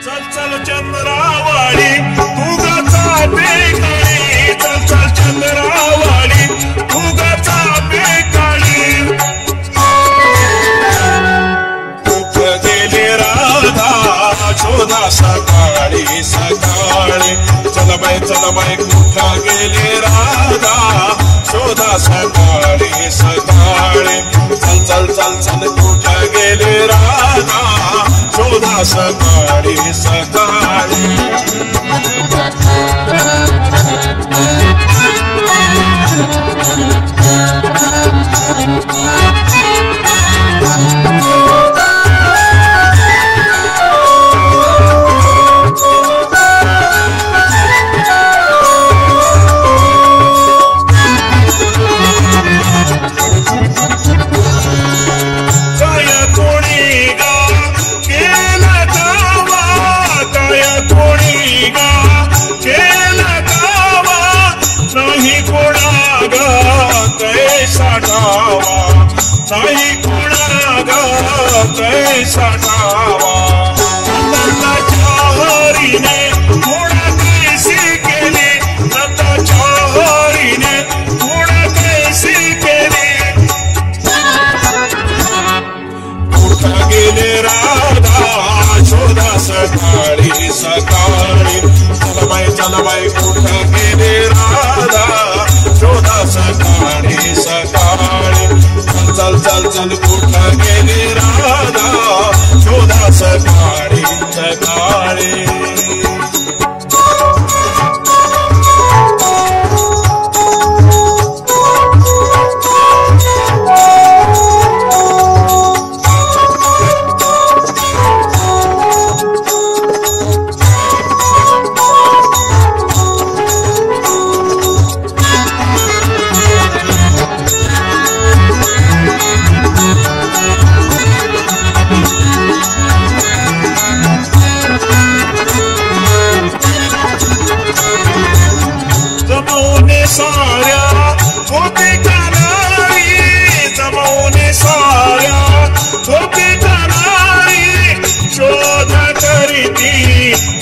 चल चल चंद्रावाडी तुगाचा बेकाळी, चल चल चंद्रावाडी तुगाचा बेकाळी. कुठं गेली राधा शोधा सकाळी सकाळी. चल बाई कुठं गेली राधा शोधा सकाळी सकाळी. चल चल चल चल कुठं गेली राधा शोधा सकाळी सकाळी. नाही कुणा ग कैसा ठावा. लताच्या हरीने कुणा कैसी केली, लताच्या हरीने कुणा कैसी केली. कुठं गेले राधा शोधा सकाळी सकाळी. चल बाई कुठं गेले राधा शोधा सकाळी सकाळी. चल चल चल कुठं गेली राधा शोधा सकाळी सकाळी.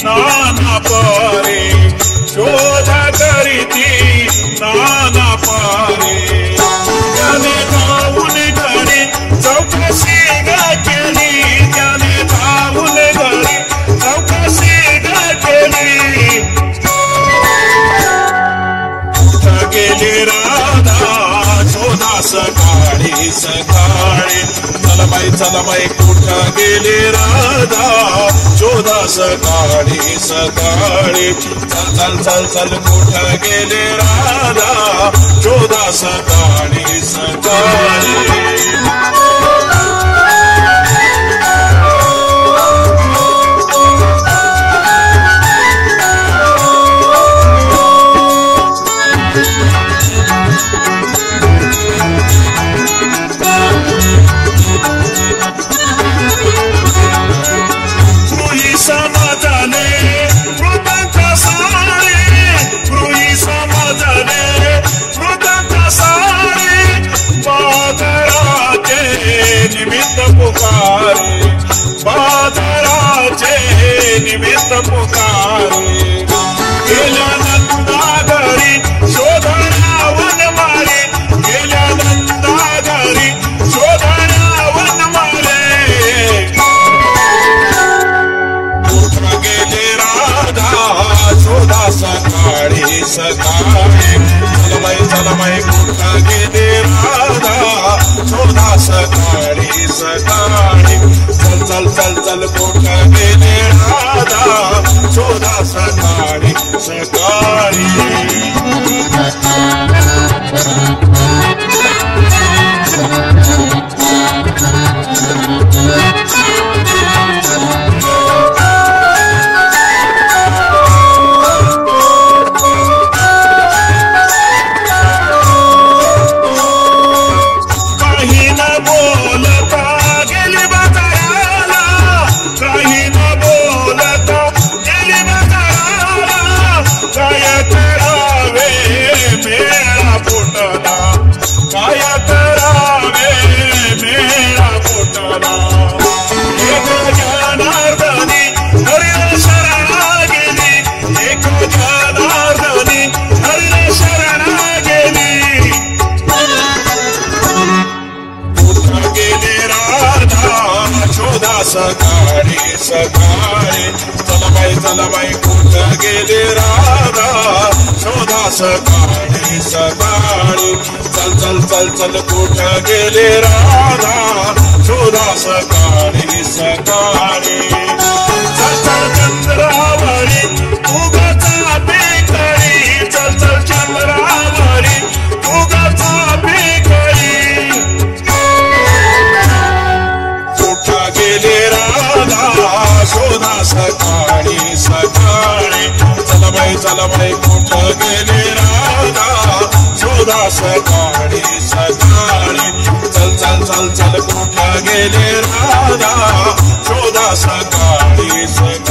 नाना पारे शोधा करीती नाना पारे. त्याने धावून घरी चौकशी ग केली, त्याने धावून घरी चौकशी ग केली. कुठं गेली राधा शोधा सकाळी सकाळी. चल बाई कुठं गेली राधा शोधा सकाळी सकाळी. चल चल चल चल कुठं गेली राधा शोधा सकाळी सकाळी. बाजाराचे निमित्त पुकारे. गेल्या नंदा घरी शोधण्या वनमाळे, गेल्या नंदा घरी शोधण्या वनमाळे. कुठं गेले राधा शोधा सकाळी सकाळी. चल बाई कुठं गेले राधा शोधा सकाळी सकाळी. चल चल चल कुठं गेले राधा शोधा सकाळी सकाळी. Yeah. सकाळी चल बाई कुठं गेली राधा शोधा सकाळी सकाळी चल कुठं गेली राधा शोधा सकाळी सकाळी चल चंद्रावरी उगाचा बेकरी चल चंद्रावरी उगाचा बेकरी कुठं गेली राधा शोधा सकाळी सकाळी चल बाई कुठं गेली राधा शोधा सकाळी सकाळी चल कुठं गेली राधा शोधा सकाळी सकाळी